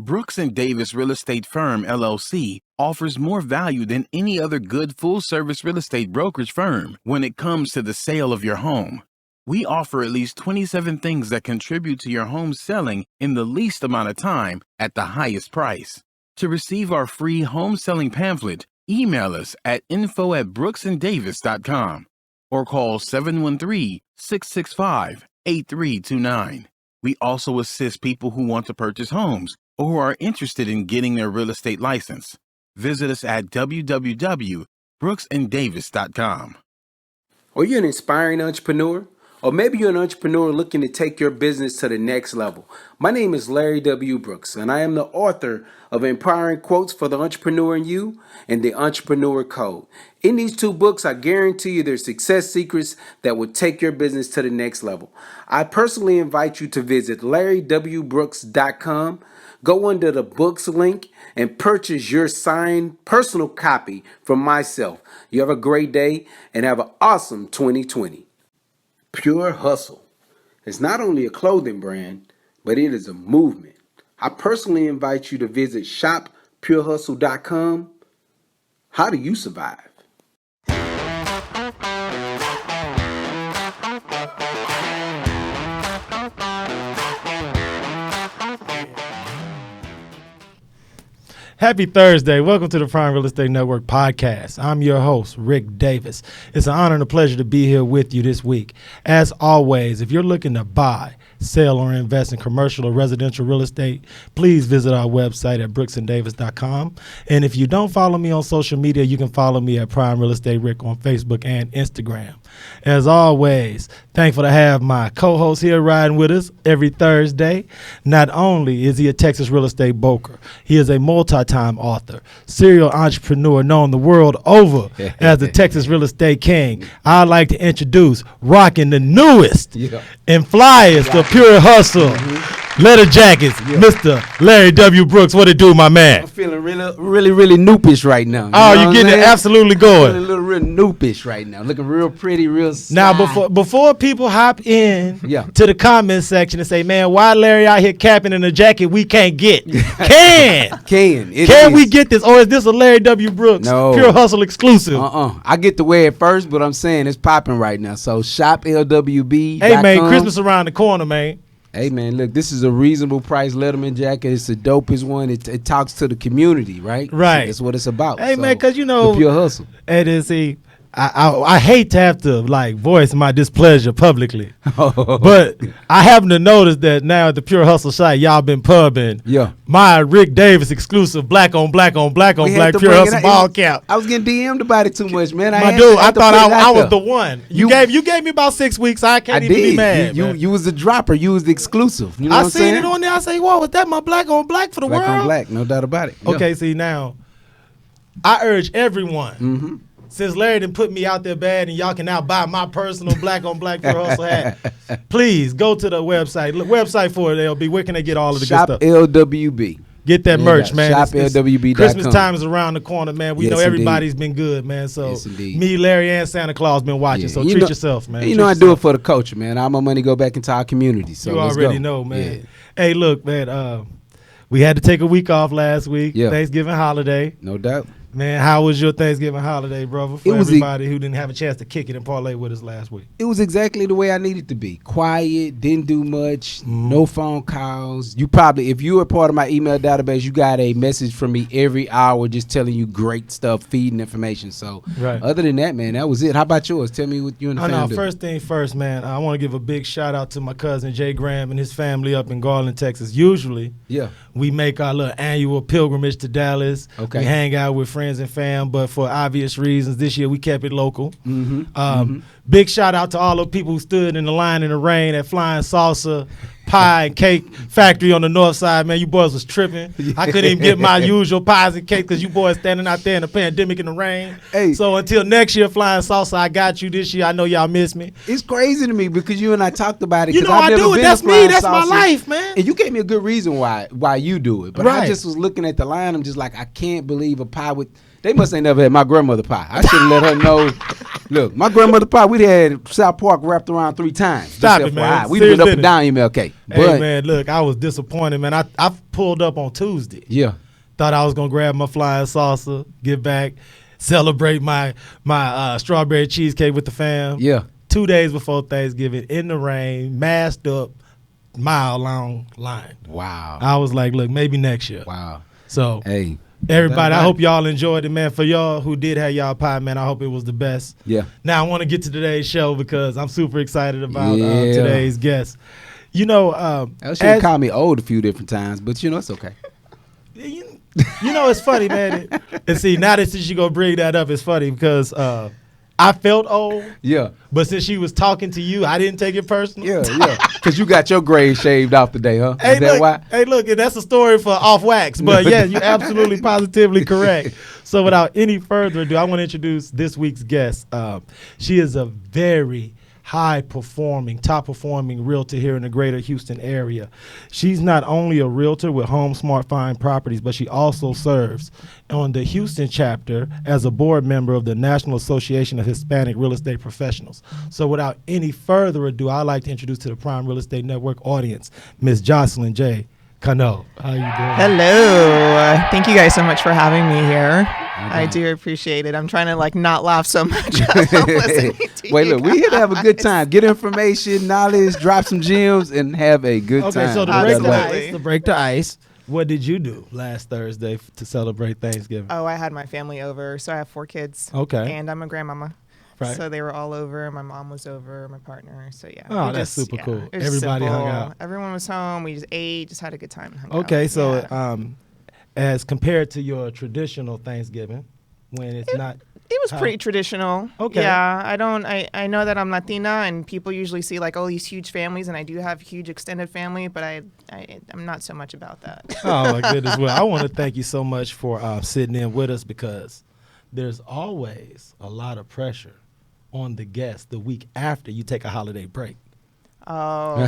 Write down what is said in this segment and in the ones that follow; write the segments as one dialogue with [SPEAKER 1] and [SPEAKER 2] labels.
[SPEAKER 1] Brooks and Davis Real Estate Firm, LLC, offers more value than any other good full-service real estate brokerage firm when it comes to the sale of your home. We offer at least 27 things that contribute to your home selling in the least amount of time at the highest price. To receive our free home selling pamphlet, email us at info@brooksanddavis.com or call 713-665-8329. We also assist people who want to purchase homes or who are interested in getting their real estate license. Visit us at www.brooksanddavis.com.
[SPEAKER 2] Are you an inspiring entrepreneur? Or maybe you're an entrepreneur looking to take your business to the next level. My name is LarryWBrooks, and I am the author of Empowering Quotes for the Entrepreneur in You and The Entrepreneur Code. In these two books, I guarantee you there's success secrets that will take your business to the next level. I personally invite you to visit LarryWBrooks.com. Go under the books link and purchase your signed personal copy from myself. You have a great day and have an awesome 2020. Pure Hustle is not only a clothing brand, but it is a movement. I personally invite you to visit shoppurehustle.com. How do you survive?
[SPEAKER 3] Happy Thursday. Welcome to the Prime Real Estate Network podcast. I'm your host, Rick Davis. It's an honor and a pleasure to be here with you this week. As always, if you're looking to buy, sell, or invest in commercial or residential real estate, please visit our website at brooksanddavis.com. And if you don't follow me on social media, you can follow me at Prime Real Estate Rick on Facebook and Instagram. As always, thankful to have my co-host here riding with us every Thursday. Not only is he a Texas real estate broker, he is a multi-time author, serial entrepreneur known the world over as the Texas real estate king. I'd like to introduce rocking the newest and flyest of Pure Hustle leather jackets, Mr. Larry W. Brooks. What it do, my man?
[SPEAKER 2] I'm feeling really noopish right now.
[SPEAKER 3] You're getting it absolutely going.
[SPEAKER 2] Feeling a little real noopish right now. Looking real pretty, real sly.
[SPEAKER 3] Now, before people hop in to the comment section and say, man, why Larry out here capping in a jacket we can't get? Can we get this? Or is this a Larry W. Brooks Pure Hustle exclusive?
[SPEAKER 2] I get to wear it first, but I'm saying it's popping right now. So shop LWB.
[SPEAKER 3] Hey, man, Christmas around the corner, man.
[SPEAKER 2] Hey, man, look, this is a reasonable price Letterman jacket. It's the dopest one. It talks to the community, right?
[SPEAKER 3] Right.
[SPEAKER 2] That's what it's about.
[SPEAKER 3] Hey, man, because, you know,
[SPEAKER 2] the Pure Hustle.
[SPEAKER 3] And see, I hate to have to, like, voice my displeasure publicly. But I happen to notice that now at the Pure Hustle site, y'all been pubbing my Rick Davis exclusive black on black Pure Hustle ball cap.
[SPEAKER 2] I was getting DM'd about it too much, man.
[SPEAKER 3] I thought I was the one. You gave me about 6 weeks. I can't even be mad.
[SPEAKER 2] You was the dropper. You was the exclusive. You know what I'm saying?
[SPEAKER 3] I seen it on there. I say, whoa, was that my black on black for the world?
[SPEAKER 2] Black on black, no doubt about it.
[SPEAKER 3] Okay, see, now, I urge everyone, since Larry done put me out there bad and y'all can now buy my personal black on black Pure Hustle hat, please go to the website. Website for it, LB. Where can they get all of the good stuff?
[SPEAKER 2] Shop LWB.
[SPEAKER 3] Get that merch, man.
[SPEAKER 2] ShopLWB.com.
[SPEAKER 3] Christmas time is around the corner, man. We know everybody's been good, man. So me, Larry, and Santa Claus been watching. So treat yourself, man.
[SPEAKER 2] You know I do it for the culture, man. All my money go back into our community. So
[SPEAKER 3] you already know, man. Yeah. Hey, look, man. We had to take a week off last week. Thanksgiving holiday.
[SPEAKER 2] No doubt.
[SPEAKER 3] Man, how was your Thanksgiving holiday, brother? For everybody who didn't have a chance to kick it and parlay with us last week.
[SPEAKER 2] It was exactly the way I needed to be. Quiet, didn't do much, no phone calls. You probably, if you were part of my email database, you got a message from me every hour just telling you great stuff, feeding information. So other than that, man, that was it. How about yours? Tell me what you and the family do.
[SPEAKER 3] First thing first, man, I want to give a big shout out to my cousin Jay Graham and his family up in Garland, Texas. Usually, we make our little annual pilgrimage to Dallas. We hang out with friends and fam, but for obvious reasons, this year we kept it local. Big shout out to all the people who stood in the line in the rain at Flying Salsa Pie and Cake Factory on the north side. Man, you boys was tripping. I couldn't even get my usual pies and cake because you boys standing out there in the pandemic in the rain. So until next year, Flying Salsa, I got you. This year, I know y'all miss me.
[SPEAKER 2] It's crazy to me because you and I talked about it.
[SPEAKER 3] You know I do it. That's me. That's my life, man.
[SPEAKER 2] And you gave me a good reason why you do it. But I just was looking at the line. I'm just like, I can't believe a pie with They must ain't never had my grandmother pie. I should have let her know. Look, my grandmother pie, we had South Park wrapped around 3 times.
[SPEAKER 3] Stop it, man.
[SPEAKER 2] We been up and down MLK.
[SPEAKER 3] Hey,
[SPEAKER 2] But,
[SPEAKER 3] man, look, I was disappointed, man. I pulled up on Tuesday.
[SPEAKER 2] yeah.
[SPEAKER 3] Thought I was going to grab my flying salsa, get back, celebrate my strawberry cheesecake with the fam.
[SPEAKER 2] Yeah.
[SPEAKER 3] 2 days before Thanksgiving, in the rain, masked up, mile-long line.
[SPEAKER 2] Wow.
[SPEAKER 3] I was like, look, maybe next year.
[SPEAKER 2] Wow.
[SPEAKER 3] So,
[SPEAKER 2] Hey.
[SPEAKER 3] everybody, I hope y'all enjoyed it, man. For y'all who did have y'all pie, man, I hope it was the best.
[SPEAKER 2] Yeah.
[SPEAKER 3] Now, I want to get to today's show because I'm super excited about
[SPEAKER 2] Yeah.
[SPEAKER 3] today's guest. You know,
[SPEAKER 2] She called me old a few different times, but it's okay.
[SPEAKER 3] you know, it's funny, man. And see, now that since you gonna bring that up, it's funny because I felt old.
[SPEAKER 2] Yeah.
[SPEAKER 3] But since she was talking to you, I didn't take it personal.
[SPEAKER 2] Yeah. Because you got your grade shaved off today, huh?
[SPEAKER 3] Hey,
[SPEAKER 2] Is that
[SPEAKER 3] look,
[SPEAKER 2] why?
[SPEAKER 3] hey, look, and that's a story for off wax. But yeah, you're absolutely positively correct. So without any further ado, I want to introduce this week's guest. She is a very top performing realtor here in the greater Houston area. She's not only a realtor with Home Smart Find Properties, but she also serves on the Houston chapter as a board member of the National Association of Hispanic Real Estate Professionals. So without any further ado, I'd like to introduce to the Prime Real Estate Network audience, Ms. Josalyn J. Cano. How you doing?
[SPEAKER 4] Hello. Thank you guys so much for having me here. I do appreciate it. I'm trying to not laugh so much.
[SPEAKER 2] Wait, look, we here to have a good time. Get information, knowledge, drop some gems, and have a good time.
[SPEAKER 3] Okay, so
[SPEAKER 4] Absolutely.
[SPEAKER 3] to break the ice, what did you do last Thursday to celebrate Thanksgiving?
[SPEAKER 4] Oh, I had my family over. So I have 4 kids.
[SPEAKER 3] Okay.
[SPEAKER 4] And I'm a grandmama.
[SPEAKER 3] Right.
[SPEAKER 4] So they were all over. My mom was over, my partner. So yeah.
[SPEAKER 3] Oh, that's super cool.
[SPEAKER 4] It was
[SPEAKER 3] Everybody hung
[SPEAKER 4] simple.
[SPEAKER 3] out.
[SPEAKER 4] Everyone was home. We just ate, just had a good time. And hung out.
[SPEAKER 3] Okay, so
[SPEAKER 4] Yeah.
[SPEAKER 3] as compared to your traditional Thanksgiving, when it's not
[SPEAKER 4] It was pretty traditional.
[SPEAKER 3] Okay.
[SPEAKER 4] Yeah, I know that I'm Latina and people usually see these huge families, and I do have huge extended family, but I'm not so much about that.
[SPEAKER 3] Oh my goodness. Well, I want to thank you so much for sitting in with us because there's always a lot of pressure on the guest the week after you take a holiday break.
[SPEAKER 4] Oh,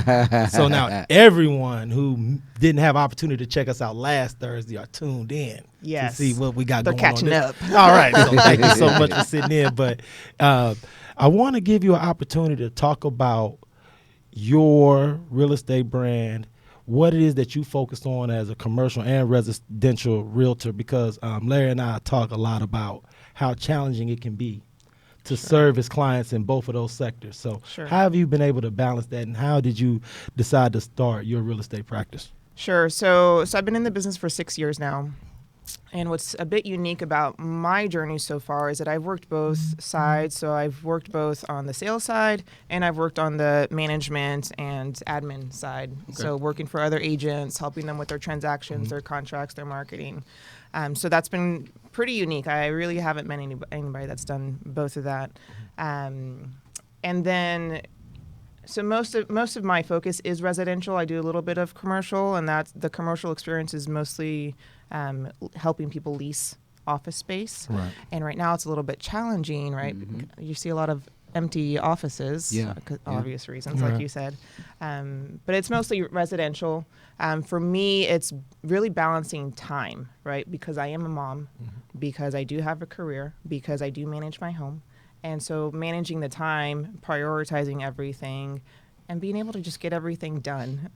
[SPEAKER 3] So now everyone who didn't have opportunity to check us out last Thursday are tuned in
[SPEAKER 4] Yes.
[SPEAKER 3] to see what we got
[SPEAKER 4] They're
[SPEAKER 3] going on.
[SPEAKER 4] catching up.
[SPEAKER 3] All right. So thank you so much for sitting in. But I want to give you an opportunity to talk about your real estate brand, what it is that you focus on as a commercial and residential realtor, because Larry and I talk a lot about how challenging it can be to serve his clients in both of those sectors. So
[SPEAKER 4] Sure.
[SPEAKER 3] how have you been able to balance that, and how did you decide to start your real estate practice?
[SPEAKER 4] Sure. So I've been in the business for 6 years now. And what's a bit unique about my journey so far is that I've worked both sides. So I've worked both on the sales side and I've worked on the management and admin side. So working for other agents, helping them with their transactions, their contracts, their marketing. So that's been pretty unique. I really haven't met anybody that's done both of that. And then, so most of my focus is residential. I do a little bit of commercial, and the commercial experience is mostly helping people lease office space.
[SPEAKER 3] Right.
[SPEAKER 4] And right now it's a little bit challenging, right? You see a lot of empty offices, obvious reasons, like you said. But it's mostly residential. For me, it's really balancing time, right? Because I am a mom, because I do have a career, because I do manage my home. And so managing the time, prioritizing everything, and being able to just get everything done.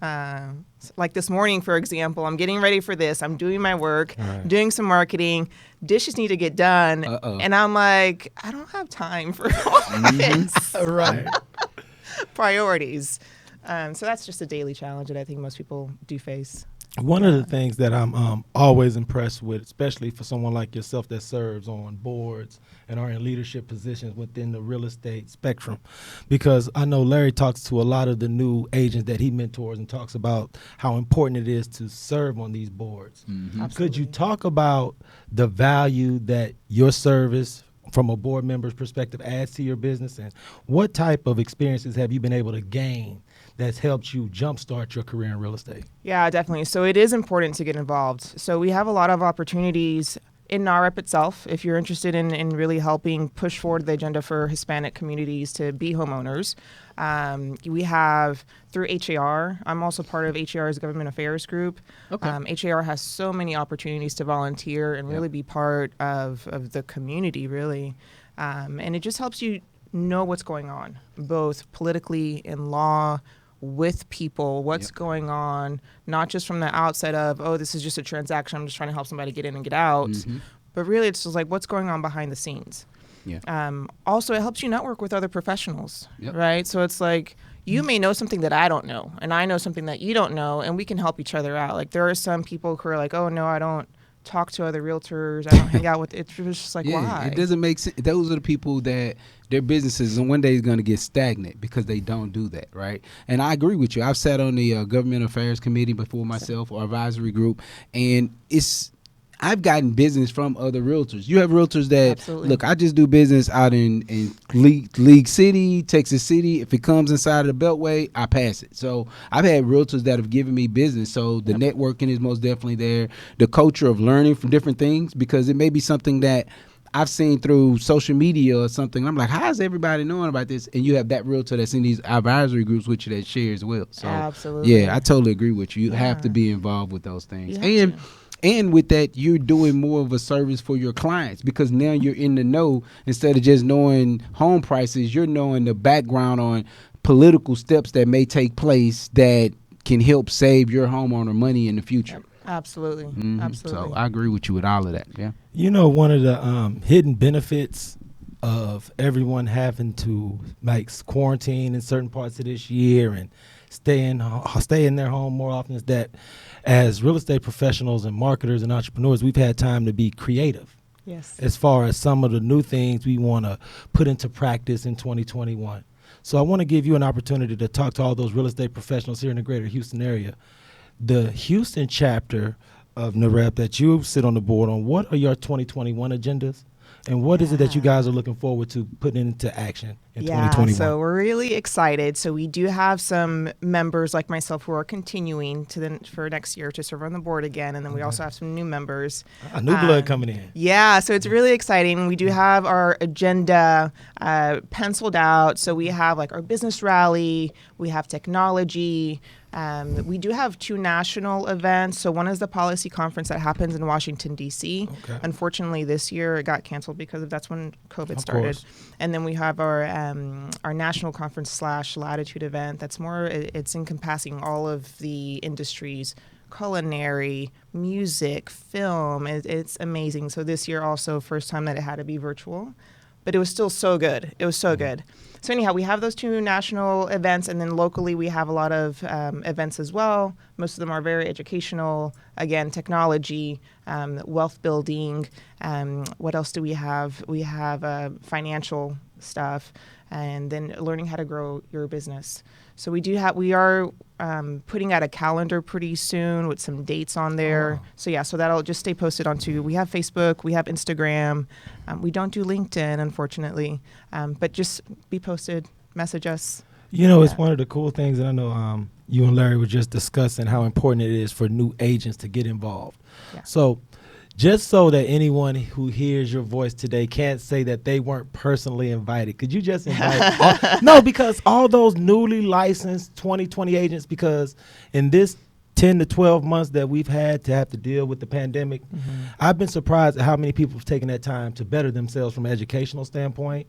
[SPEAKER 4] Like this morning, for example, I'm getting ready for this. I'm doing my work, doing some marketing. Dishes need to get done. And I'm like, I don't have time for all this.
[SPEAKER 3] Right.
[SPEAKER 4] Priorities. So that's just a daily challenge that I think most people do face.
[SPEAKER 3] One of the things that I'm always impressed with, especially for someone like yourself that serves on boards and are in leadership positions within the real estate spectrum, because I know Larry talks to a lot of the new agents that he mentors and talks about how important it is to serve on these boards. Could you talk about the value that your service from a board member's perspective adds to your business, and what type of experiences have you been able to gain that's helped you jumpstart your career in real estate?
[SPEAKER 4] Yeah, definitely. So it is important to get involved. So we have a lot of opportunities in NAHREP itself, if you're interested in really helping push forward the agenda for Hispanic communities to be homeowners, we have through HAR. I'm also part of HAR's Government Affairs group.
[SPEAKER 2] Okay.
[SPEAKER 4] HAR has so many opportunities to volunteer and really be part of the community, really. And it just helps you know what's going on, both politically, in law, with people, what's going on, not just from the outside of, oh, this is just a transaction, I'm just trying to help somebody get in and get out, but really it's just like what's going on behind the scenes. Also, it helps you network with other professionals, right? So it's like you may know something that I don't know, and I know something that you don't know, and we can help each other out. Like there are some people who are like, oh, no, I don't talk to other realtors, I don't hang out with, it's just like, why?
[SPEAKER 2] It doesn't make sense. Those are the people that their businesses and one day is going to get stagnant because they don't do that, right? And I agree with you. I've sat on the Government Affairs Committee before myself, or advisory group, and I've gotten business from other realtors. You have realtors that, look, I just do business out in League City, Texas City. If it comes inside of the Beltway, I pass it. So I've had realtors that have given me business. So the networking is most definitely there. The culture of learning from different things, because it may be something that I've seen through social media or something. I'm like, how's everybody knowing about this? And you have that realtor that's in these advisory groups with you that shares well. So I totally agree with you. You have to be involved with those things. And with that, you're doing more of a service for your clients, because now you're in the know. Instead of just knowing home prices, you're knowing the background on political steps that may take place that can help save your homeowner money in the future.
[SPEAKER 4] Absolutely.
[SPEAKER 2] So I agree with you with all of that. Yeah.
[SPEAKER 3] You know, one of the hidden benefits of everyone having to quarantine in certain parts of this year and stay in their home more often is that as real estate professionals and marketers and entrepreneurs, we've had time to be creative.
[SPEAKER 4] Yes.
[SPEAKER 3] As far as some of the new things we want to put into practice in 2021. So I want to give you an opportunity to talk to all those real estate professionals here in the greater Houston area. The Houston chapter of NAHREP that you sit on the board on, what are your 2021 agendas? And what is it that you guys are looking forward to putting into action in 2021?
[SPEAKER 4] So we're really excited. So we do have some members like myself who are continuing for next year to serve on the board again. And then we also have some new members.
[SPEAKER 3] A new blood coming in.
[SPEAKER 4] Yeah, so it's really exciting. We do have our agenda penciled out. So we have like our business rally, we have technology. We do have 2 national events. So one is the policy conference that happens in Washington, D.C. Okay. Unfortunately, this year it got canceled because that's when COVID started. And then we have our national conference / latitude event. That's it's encompassing all of the industries, culinary, music, film. It's amazing. So this year also, first time that it had to be virtual. But it was still so good. It was so good. So anyhow, we have those 2 national events, and then locally we have a lot of events as well. Most of them are very educational. Again, technology, wealth building. What else do we have? We have financial stuff, and then learning how to grow your business. So we are putting out a calendar pretty soon with some dates on there. So that'll just stay posted onto. We have Facebook, we have Instagram. We don't do LinkedIn, unfortunately, but just be posted, message us.
[SPEAKER 3] You know, it's one of the cool things, and I know you and Larry were just discussing how important it is for new agents to get involved. Yeah. So just so that anyone who hears your voice today can't say that they weren't personally invited, could you just invite no, because all those newly licensed 2020 agents, because in this 10 to 12 months that we've had to have to deal with the pandemic, I've been surprised at how many people have taken that time to better themselves from an educational standpoint.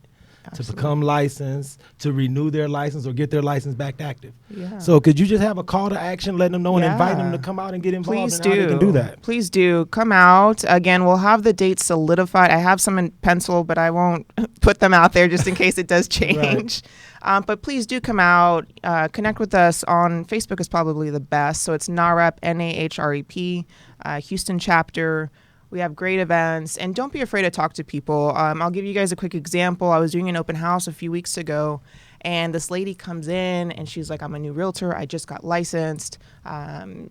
[SPEAKER 3] Absolutely. To become licensed, to renew their license or get their license back active. Yeah. So could you just have a call to action, letting them know and invite them to come out and get involved?
[SPEAKER 4] Please
[SPEAKER 3] and
[SPEAKER 4] do.
[SPEAKER 3] How they can do that?
[SPEAKER 4] Please do. Come out. Again, we'll have the dates solidified. I have some in pencil, but I won't put them out there just in case it does change. Right. But please do come out. Connect with us on Facebook is probably the best. So it's NAHREP, NAHREP, Houston chapter. We have great events, and don't be afraid to talk to people. I'll give you guys a quick example. I was doing an open house a few weeks ago, and this lady comes in, and she's like, I'm a new realtor. I just got licensed.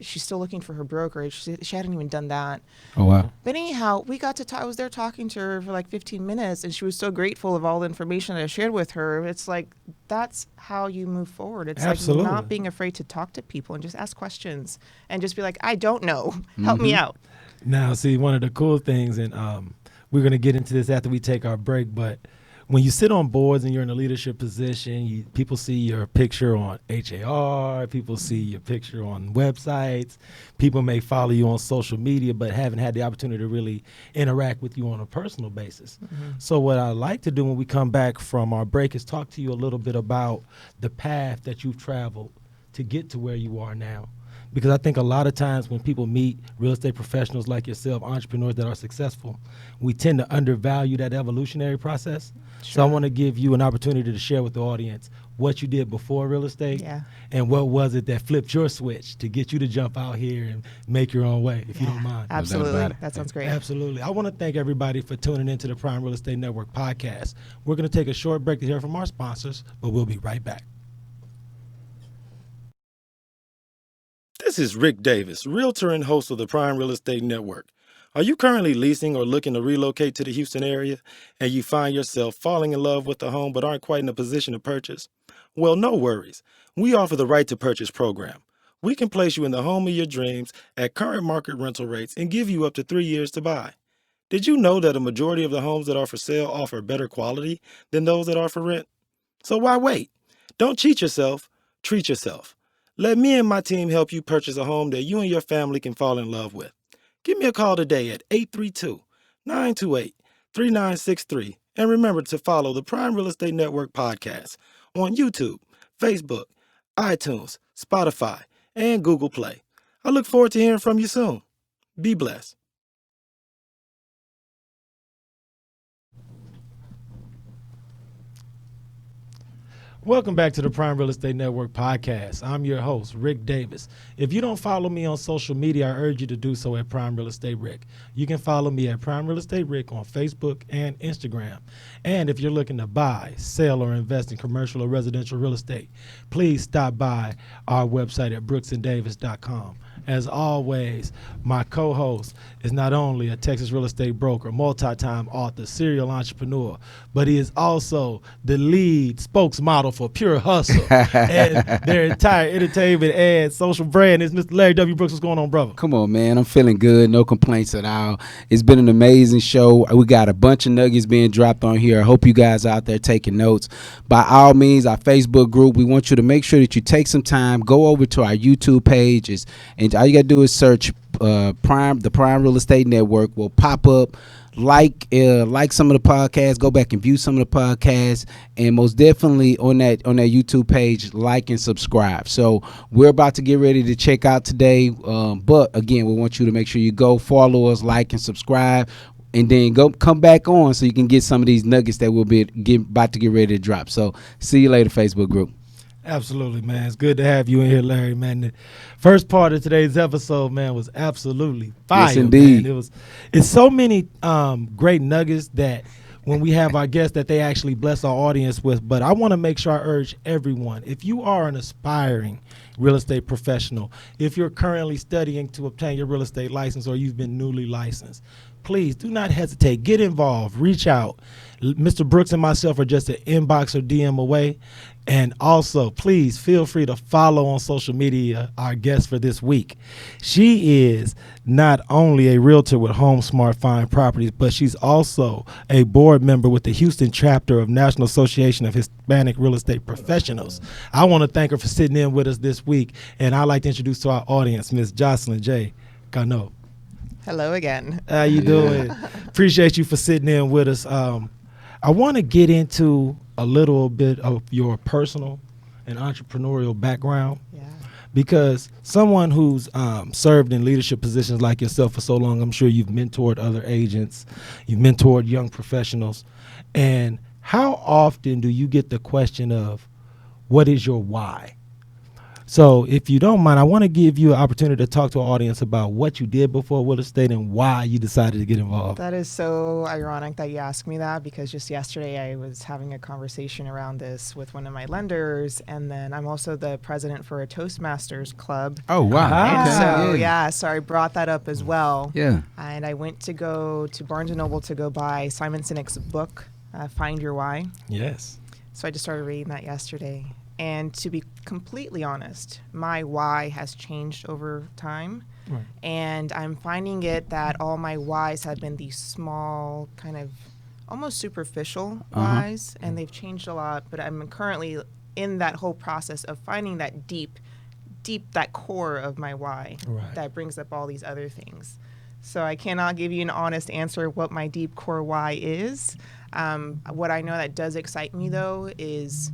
[SPEAKER 4] She's still looking for her brokerage. She hadn't even done that.
[SPEAKER 2] Oh, wow.
[SPEAKER 4] But anyhow, we got to talk. I was there talking to her for like 15 minutes, and she was so grateful of all the information that I shared with her. It's like, that's how you move forward. It's
[SPEAKER 3] Absolutely.
[SPEAKER 4] Like not being afraid to talk to people and just ask questions and just be like, I don't know. Help me out.
[SPEAKER 3] Now, see, one of the cool things, and we're going to get into this after we take our break, but when you sit on boards and you're in a leadership position, people see your picture on HAR, people see your picture on websites, people may follow you on social media but haven't had the opportunity to really interact with you on a personal basis. So what I like to do when we come back from our break is talk to you a little bit about the path that you've traveled to get to where you are now. Because I think a lot of times when people meet real estate professionals like yourself, entrepreneurs that are successful, we tend to undervalue that evolutionary process. Sure. So I want to give you an opportunity to share with the audience what you did before real estate and what was it that flipped your switch to get you to jump out here and make your own way, if you don't mind.
[SPEAKER 4] Absolutely. That sounds great.
[SPEAKER 3] Absolutely. I want to thank everybody for tuning into the Prime Real Estate Network podcast. We're going to take a short break to hear from our sponsors, but we'll be right back. This is Rick Davis, Realtor and host of the Prime Real Estate Network. Are you currently leasing or looking to relocate to the Houston area and you find yourself falling in love with the home but aren't quite in a position to purchase? Well, no worries. We offer the Right to Purchase program. We can place you in the home of your dreams at current market rental rates and give you up to 3 years to buy. Did you know that a majority of the homes that are for sale offer better quality than those that are for rent? So why wait? Don't cheat yourself, treat yourself. Let me and my team help you purchase a home that you and your family can fall in love with. Give me a call today at 832-928-3963. And remember to follow the Prime Real Estate Network podcast on YouTube, Facebook, iTunes, Spotify, and Google Play. I look forward to hearing from you soon. Be blessed. Welcome back to the Prime Real Estate Network podcast. I'm your host, Rick Davis. If you don't follow me on social media, I urge you to do so at Prime Real Estate Rick. You can follow me at Prime Real Estate Rick on Facebook and Instagram. And if you're looking to buy, sell, or invest in commercial or residential real estate, please stop by our website at brooksanddavis.com. As always, my co-host is not only a Texas real estate broker, multi-time author, serial entrepreneur, but he is also the lead spokesmodel for Pure Hustle and their entire entertainment and social brand. Is Mr. Larry W. Brooks. What's going on, brother?
[SPEAKER 2] Come on, man. I'm feeling good. No complaints at all. It's been an amazing show. We got a bunch of nuggets being dropped on here. I hope you guys out there taking notes. By all means, our Facebook group, we want you to make sure that you take some time, go over to our YouTube pages, and all you got to do is search the Prime Real Estate Network. Will pop up. Like some of the podcasts, go back and view some of the podcasts, and most definitely on that YouTube page, like and subscribe. So we're about to get ready to check out today, but again, we want you to make sure you go follow us, like and subscribe, and then come back on so you can get some of these nuggets that we'll be about to get ready to drop. So see you later, Facebook group.
[SPEAKER 3] Absolutely, man. It's good to have you in here, Larry, man. The first part of today's episode, man, was absolutely fire.
[SPEAKER 2] Yes, indeed.
[SPEAKER 3] Man. It's so many great nuggets that when we have our guests that they actually bless our audience with. But I want to make sure I urge everyone, if you are an aspiring real estate professional, if you're currently studying to obtain your real estate license or you've been newly licensed, please do not hesitate. Get involved. Reach out. Mr. Brooks and myself are just an inbox or DM away. And also, please feel free to follow on social media our guest for this week. She is not only a realtor with Home Smart Fine Properties, but she's also a board member with the Houston chapter of National Association of Hispanic Real Estate Professionals. I want to thank her for sitting in with us this week. And I'd like to introduce to our audience, Ms. Josalyn J. Cano.
[SPEAKER 4] Hello again.
[SPEAKER 3] How you doing? Appreciate you for sitting in with us. I want to get into a little bit of your personal and entrepreneurial background.
[SPEAKER 4] Yeah.
[SPEAKER 3] Because someone who's served in leadership positions like yourself for so long, I'm sure you've mentored other agents, you've mentored young professionals. And how often do you get the question of, what is your why? So if you don't mind, I want to give you an opportunity to talk to our audience about what you did before real estate and why you decided to get involved.
[SPEAKER 4] That is so ironic that you asked me that, because just yesterday I was having a conversation around this with one of my lenders, and then I'm also the president for a Toastmasters club.
[SPEAKER 2] Oh, wow.
[SPEAKER 4] And so I brought that up as well.
[SPEAKER 2] Yeah.
[SPEAKER 4] And I went to go to Barnes & Noble to go buy Simon Sinek's book, Find Your Why.
[SPEAKER 3] Yes.
[SPEAKER 4] So I just started reading that yesterday. And to be completely honest, my why has changed over time.
[SPEAKER 3] Right.
[SPEAKER 4] And I'm finding it that all my whys have been these small, kind of almost superficial whys, and they've changed a lot. But I'm currently in that whole process of finding that deep, that core of my why that brings up all these other things. So I cannot give you an honest answer what my deep core why is. What I know that does excite me, though, is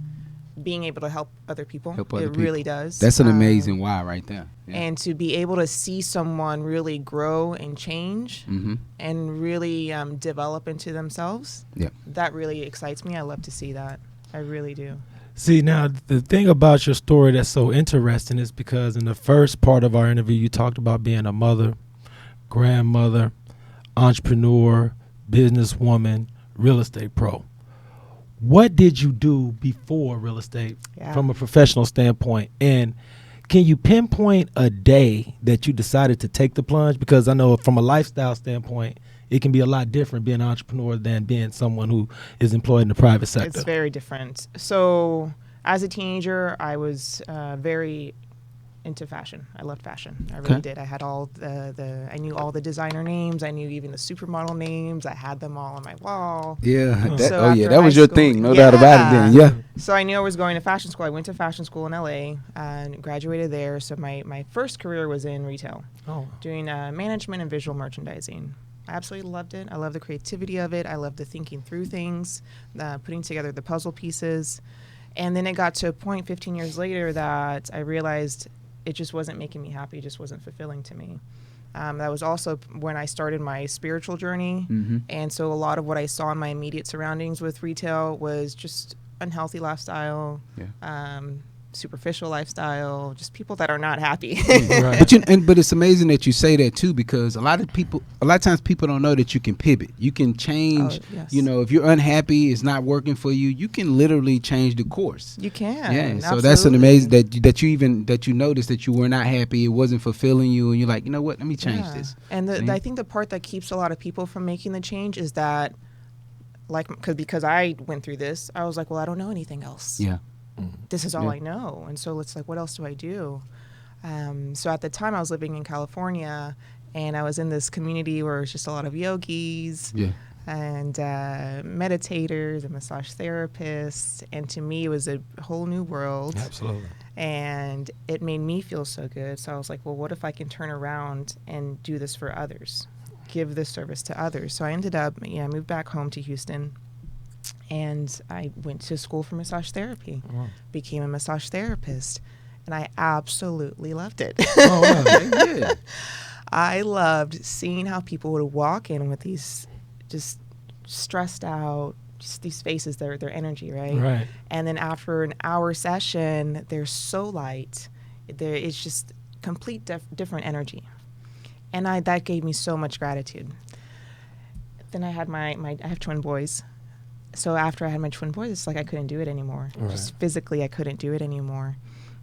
[SPEAKER 4] being able to help other people. Really does.
[SPEAKER 2] That's an amazing why right there. Yeah.
[SPEAKER 4] And to be able to see someone really grow and change and really develop into themselves, that really excites me. I love to see that. I really do.
[SPEAKER 3] See, now, the thing about your story that's so interesting is because in the first part of our interview, you talked about being a mother, grandmother, entrepreneur, businesswoman, real estate pro. What did you do before real estate from a professional standpoint? And can you pinpoint a day that you decided to take the plunge? Because I know from a lifestyle standpoint, it can be a lot different being an entrepreneur than being someone who is employed in the private sector.
[SPEAKER 4] It's very different. So as a teenager, I was very into fashion. I loved fashion. I really did. I had all I knew all the designer names. I knew even the supermodel names. I had them all on my wall.
[SPEAKER 2] Yeah.
[SPEAKER 4] That
[SPEAKER 2] was your thing. No doubt about it then. Yeah.
[SPEAKER 4] So I knew I was going to fashion school. I went to fashion school in LA and graduated there. So my first career was in retail, doing management and visual merchandising. I absolutely loved it. I love the creativity of it. I love the thinking through things, putting together the puzzle pieces. And then it got to a point 15 years later that I realized it just wasn't making me happy. It just wasn't fulfilling to me. That was also when I started my spiritual journey. And so a lot of what I saw in my immediate surroundings with retail was just unhealthy lifestyle, superficial lifestyle, just people that are not happy.
[SPEAKER 2] But it's amazing that you say that too, because a lot of times people don't know that you can pivot. You can change. You know, if you're unhappy, it's not working for you, you can literally change the course.
[SPEAKER 4] You can.
[SPEAKER 2] Yeah.
[SPEAKER 4] Absolutely.
[SPEAKER 2] So that's an amazing that you noticed that you were not happy, it wasn't fulfilling you, and you're like, you know what, let me change this.
[SPEAKER 4] And I think the part that keeps a lot of people from making the change is that, because I went through this, I was like, well, I don't know anything else.
[SPEAKER 2] Yeah.
[SPEAKER 4] This is all I know. And so it's like, what else do I do? So at the time I was living in California, and I was in this community where it was just a lot of yogis and meditators and massage therapists. And to me, it was a whole new world.
[SPEAKER 3] Absolutely.
[SPEAKER 4] And it made me feel so good. So I was like, well, what if I can turn around and do this for others, give this service to others? So I ended up, I moved back home to Houston. And I went to school for massage therapy, became a massage therapist, and I absolutely loved it. I loved seeing how people would walk in with these just stressed out, just these faces, their energy, right? And then after an hour session, they're so light. It's just complete different energy. And that gave me so much gratitude. Then I had I have twin boys. So after I had my twin boys, it's like I couldn't do it anymore. Just physically, I couldn't do it anymore.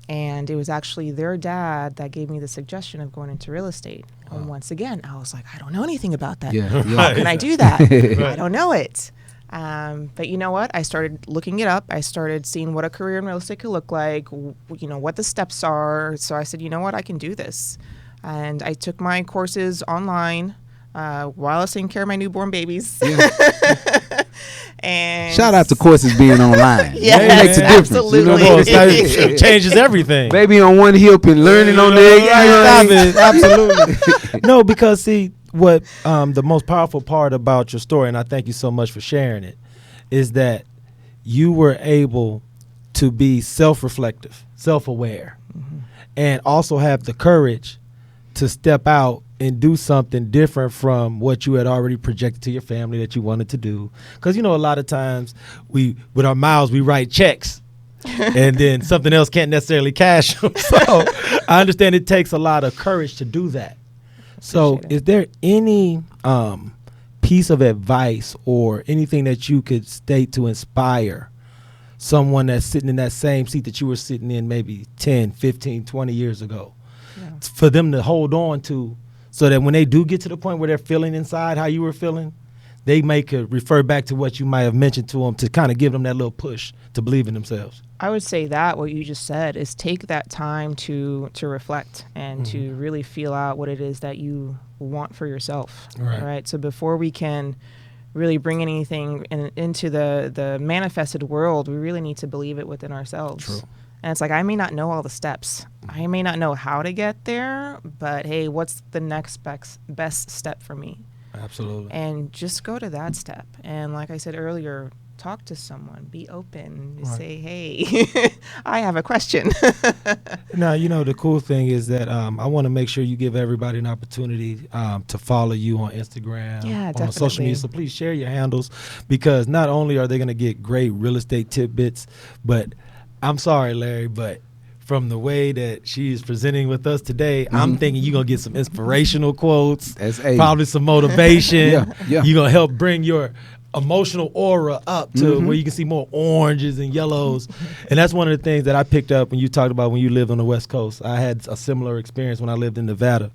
[SPEAKER 4] And it was actually their dad that gave me the suggestion of going into real estate. And once again, I was like, I don't know anything about that. How can I do that? I don't know it. But you know what? I started looking it up. I started seeing what a career in real estate could look like, what the steps are. So I said, you know what? I can do this. And I took my courses online while I was taking care of my newborn babies. And
[SPEAKER 2] shout out to courses being online.
[SPEAKER 4] It
[SPEAKER 2] makes a difference.
[SPEAKER 4] Absolutely.
[SPEAKER 3] It changes everything.
[SPEAKER 2] Baby on one hip and learning on the other.
[SPEAKER 3] Absolutely. No, because see, what the most powerful part about your story, and I thank you so much for sharing it, is that you were able to be self-reflective, self-aware, and also have the courage to step out and do something different from what you had already projected to your family that you wanted to do. Because, a lot of times with our mouths, we write checks and then something else can't necessarily cash them. So I understand it takes a lot of courage to do that. So is there any piece of advice or anything that you could state to inspire someone that's sitting in that same seat that you were sitting in maybe 10, 15, 20 years ago for them to hold on to, so that when they do get to the point where they're feeling inside how you were feeling, they may could refer back to what you might have mentioned to them to kind of give them that little push to believe in themselves?
[SPEAKER 4] I would say that what you just said is take that time to reflect and to really feel out what it is that you want for yourself. Right. So before we can really bring anything into the manifested world, we really need to believe it within ourselves.
[SPEAKER 3] True.
[SPEAKER 4] And it's like, I may not know all the steps. I may not know how to get there, but hey, what's the next best step for me?
[SPEAKER 3] Absolutely.
[SPEAKER 4] And just go to that step. And like I said earlier, talk to someone, be open, say, hey, I have a question.
[SPEAKER 3] Now, the cool thing is that I want to make sure you give everybody an opportunity to follow you on Instagram, on social media. So please share your handles, because not only are they going to get great real estate tidbits, but I'm sorry, Larry, but from the way that she's presenting with us today, I'm thinking you're going to get some inspirational quotes, probably some motivation. You're going to help bring your emotional aura up to where you can see more oranges and yellows. And that's one of the things that I picked up when you talked about when you lived on the West Coast. I had a similar experience when I lived in Nevada.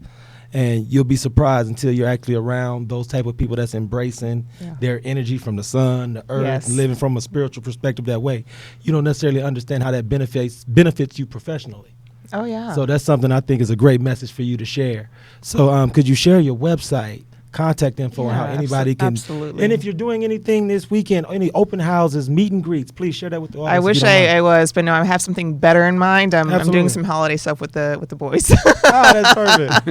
[SPEAKER 3] And you'll be surprised until you're actually around those type of people that's embracing their energy from the sun, the earth, and living from a spiritual perspective that way. You don't necessarily understand how that benefits you professionally.
[SPEAKER 4] Oh, yeah.
[SPEAKER 3] So that's something I think is a great message for you to share. So could you share your website, contact info, and how anybody can.
[SPEAKER 4] Absolutely.
[SPEAKER 3] And if you're doing anything this weekend, any open houses, meet and greets, please share that with the audience.
[SPEAKER 4] I wish I was, but no, I have something better in mind. I'm doing some holiday stuff with the boys.
[SPEAKER 3] That's perfect.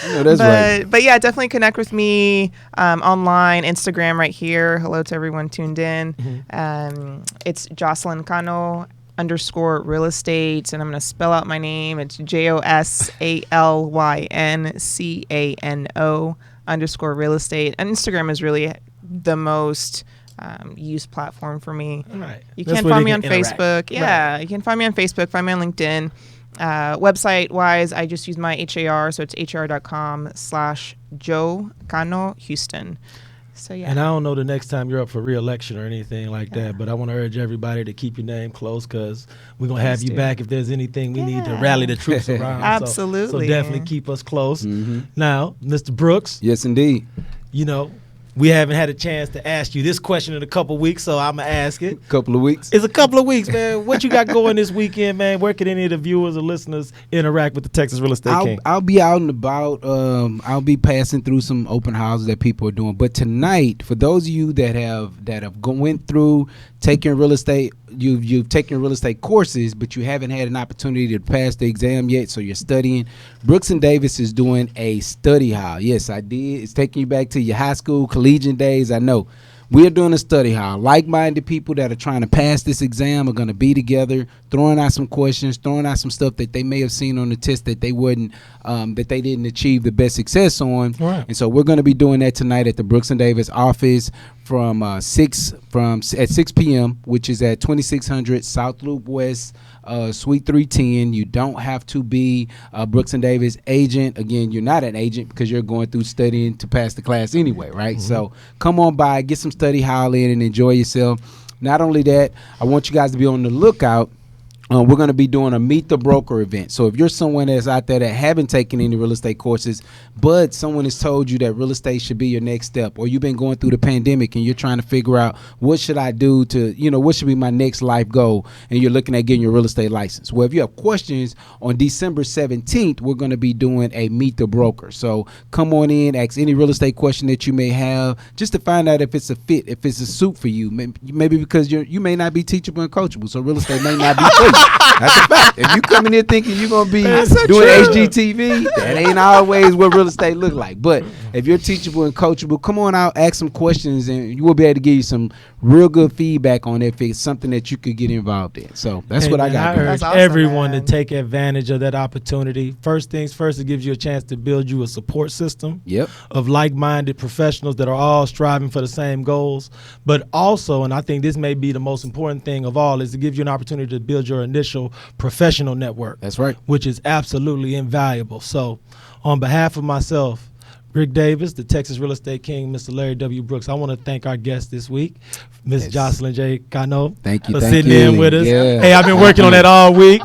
[SPEAKER 2] That's right.
[SPEAKER 4] But yeah, definitely connect with me online, Instagram right here. Hello to everyone tuned in. It's Josalyn Cano _real estate, and I'm going to spell out my name. It's JOSALYNCANO _real estate. And Instagram is really the most used platform for me.
[SPEAKER 3] Right.
[SPEAKER 4] You can find me on Facebook. Yeah, you can find me on Facebook, find me on LinkedIn. Website wise, I just use my HAR, so it's har.com/Joe Cano Houston. So yeah.
[SPEAKER 3] And I don't know the next time you're up for re-election or anything like that, but I want to urge everybody to keep your name close, because we're going to have you back if there's anything we need to rally the troops around.
[SPEAKER 4] Absolutely.
[SPEAKER 3] So definitely keep us close. Now, Mr. Brooks.
[SPEAKER 2] Yes, indeed.
[SPEAKER 3] We haven't had a chance to ask you this question in a couple of weeks, so I'm going to ask it.
[SPEAKER 2] Couple of weeks.
[SPEAKER 3] It's a couple of weeks, man. What you got going this weekend, man? Where can any of the viewers or listeners interact with the Texas Real Estate King?
[SPEAKER 2] I'll be out and about. I'll be passing through some open houses that people are doing. But tonight, for those of you that have went through taking real estate, you've taken real estate courses, but you haven't had an opportunity to pass the exam yet, so you're studying. Brooks and Davis is doing a study hall. Yes, I did. It's taking you back to your high school, collegiate days. I know. We're doing a study hall. Like-minded people that are trying to pass this exam are going to be together, throwing out some questions, throwing out some stuff that they may have seen on the test that they didn't achieve the best success on.
[SPEAKER 3] Right.
[SPEAKER 2] And so we're going to be doing that tonight at the Brooks and Davis office at 6 p.m., which is at 2600 South Loop West, Suite 310. You don't have to be a Brooks and Davis agent. Again, you're not an agent because you're going through studying to pass the class anyway, right? So come on by, get some study hall in, and enjoy yourself. Not only that, I want you guys to be on the lookout. We're going to be doing a Meet the Broker event. So if you're someone that's out there that haven't taken any real estate courses, but someone has told you that real estate should be your next step, or you've been going through the pandemic and you're trying to figure out what should I do to, what should be my next life goal, and you're looking at getting your real estate license. Well, if you have questions, on December 17th, we're going to be doing a Meet the Broker. So come on in, ask any real estate question that you may have, just to find out if it's a fit, if it's a suit for you. Maybe because you may not be teachable and coachable, so real estate may not be for you. That's a fact. If you come in here thinking you're going to be doing HGTV, that ain't always what real estate look like. But if you're teachable and coachable, come on out, ask some questions, and you will be able to give you some real good feedback on if it's something that you could get involved in. So that's what I got.
[SPEAKER 3] I urge everyone to take advantage of that opportunity. First things first, it gives you a chance to build you a support system of like-minded professionals that are all striving for the same goals. But also, and I think this may be the most important thing of all, is to give you an opportunity to build your initial professional network.
[SPEAKER 2] That's right.
[SPEAKER 3] Which is absolutely invaluable. So on behalf of myself, Rick Davis, the Texas Real Estate King, Mr. Larry W. Brooks, I want to thank our guest this week, Ms. Josalyn J. Cano.
[SPEAKER 2] Thank you.
[SPEAKER 3] For sitting in with us. Yeah. Hey, I've been working on that all week.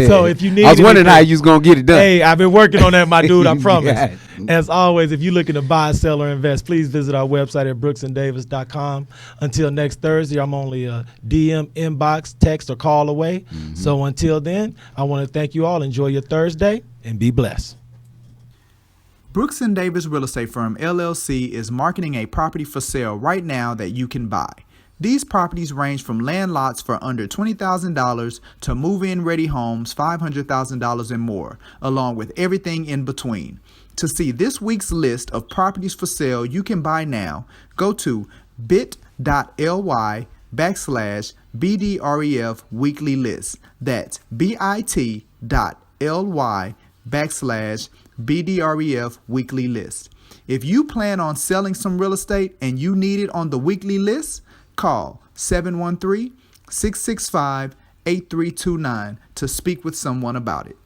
[SPEAKER 3] So if you need
[SPEAKER 2] I was wondering how you was going to get it done.
[SPEAKER 3] Hey, I've been working on that, my dude, I promise. As always, if you're looking to buy, sell, or invest, please visit our website at brooksanddavis.com. Until next Thursday, I'm only a DM, inbox, text, or call away. So until then, I want to thank you all. Enjoy your Thursday and be blessed.
[SPEAKER 5] Brooks and Davis Real Estate Firm, LLC is marketing a property for sale right now that you can buy. These properties range from land lots for under $20,000 to move-in ready homes $500,000 and more, along with everything in between. To see this week's list of properties for sale you can buy now, go to bit.ly/BDREF weekly list. That's bit.ly/BDREF weekly list. If you plan on selling some real estate and you need it on the weekly list, call 713-665-8329 to speak with someone about it.